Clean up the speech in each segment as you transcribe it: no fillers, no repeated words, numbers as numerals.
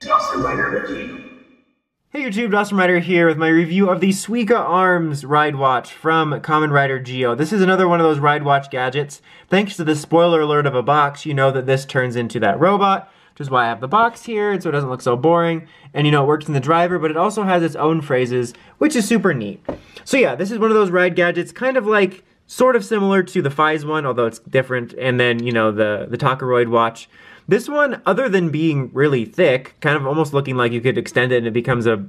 Dawson Rider Wiki. Hey YouTube, Dawson Rider here with my review of the Suika Arms Ride Watch from Kamen Rider Geo. This is another one of those Ride Watch gadgets. Thanks to the spoiler alert of a box, you know that this turns into that robot, which is why I have the box here, so it doesn't look so boring. And you know, it works in the driver, but it also has its own phrases, which is super neat. So yeah, this is one of those ride gadgets, kind of like, sort of similar to the Fies one, although it's different, and then, you know, the Takaroid watch. This one, other than being really thick, kind of almost looking like you could extend it and it becomes a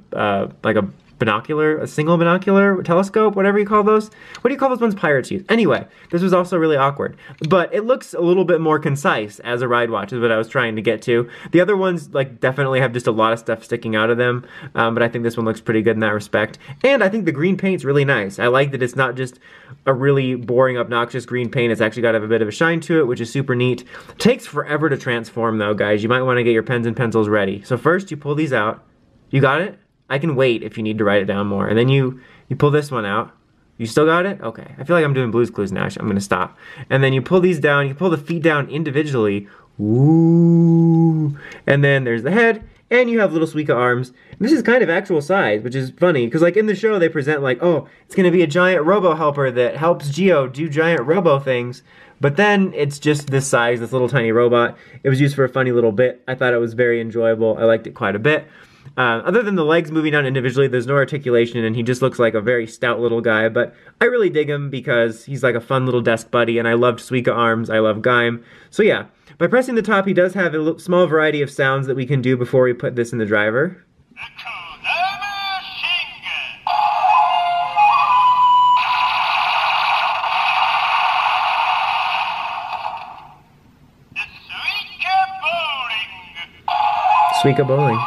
like a binocular, a single binocular telescope, whatever you call those. What do you call those ones pirates use? Anyway, this was also really awkward. But it looks a little bit more concise as a ride watch is what I was trying to get to. The other ones like definitely have just a lot of stuff sticking out of them, but I think this one looks pretty good in that respect. And I think the green paint's really nice. I like that it's not just a really boring, obnoxious green paint. It's actually got a bit of a shine to it, which is super neat. Takes forever to transform though, guys. You might want to get your pens and pencils ready. So first you pull these out. You got it? I can wait if you need to write it down more. And then you pull this one out. You still got it? Okay. I feel like I'm doing Blue's Clues now. I'm gonna stop. And then you pull these down. You pull the feet down individually. Ooh. And then there's the head. And you have little Suika arms. And this is kind of actual size, which is funny. Because like in the show, they present like, oh, it's gonna be a giant robo helper that helps Geo do giant robo things. But then it's just this size, this little tiny robot. It was used for a funny little bit. I thought it was very enjoyable. I liked it quite a bit. Other than the legs moving down individually, there's no articulation, and he just looks like a very stout little guy, but I really dig him because he's like a fun little desk buddy, and I loved Suika Arms, I love Gaim. So yeah, by pressing the top, he does have a small variety of sounds that we can do before we put this in the driver. Suika Bowling.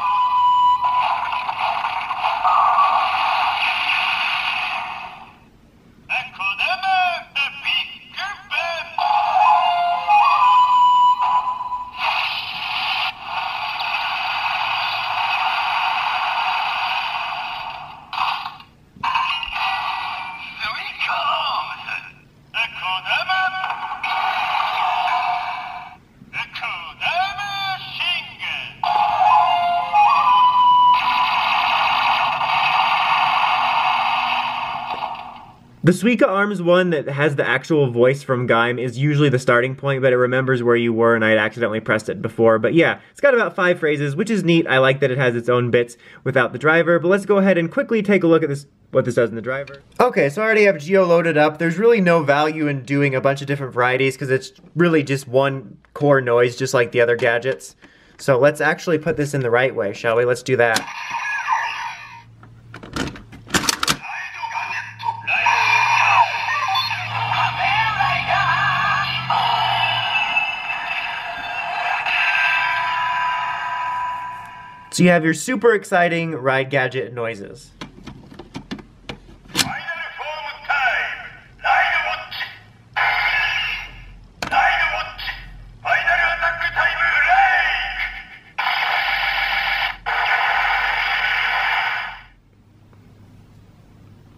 The Suika Arms one that has the actual voice from Gaim is usually the starting point, but it remembers where you were and I had accidentally pressed it before. But yeah, it's got about 5 phrases, which is neat. I like that it has its own bits without the driver, but let's go ahead and quickly take a look at what this does in the driver. Okay, so I already have Geo loaded up. There's really no value in doing a bunch of different varieties because it's really just one core noise, just like the other gadgets. So let's actually put this in the right way, shall we? Let's do that. So you have your super exciting ride gadget noises.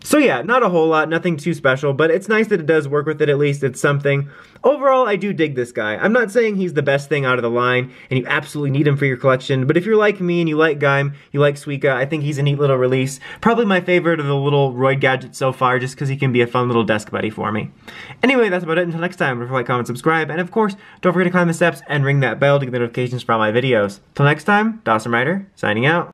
So yeah, not a whole lot, nothing too special, but it's nice that it does work with it, at least it's something. Overall, I do dig this guy. I'm not saying he's the best thing out of the line, and you absolutely need him for your collection, but if you're like me and you like Gaim, you like Suika, I think he's a neat little release. Probably my favorite of the little Ride gadgets so far, just because he can be a fun little desk buddy for me. Anyway, that's about it. Until next time, remember to like, comment, subscribe, and of course, don't forget to climb the steps and ring that bell to get notifications for all my videos. Till next time, Dawson Rider, signing out.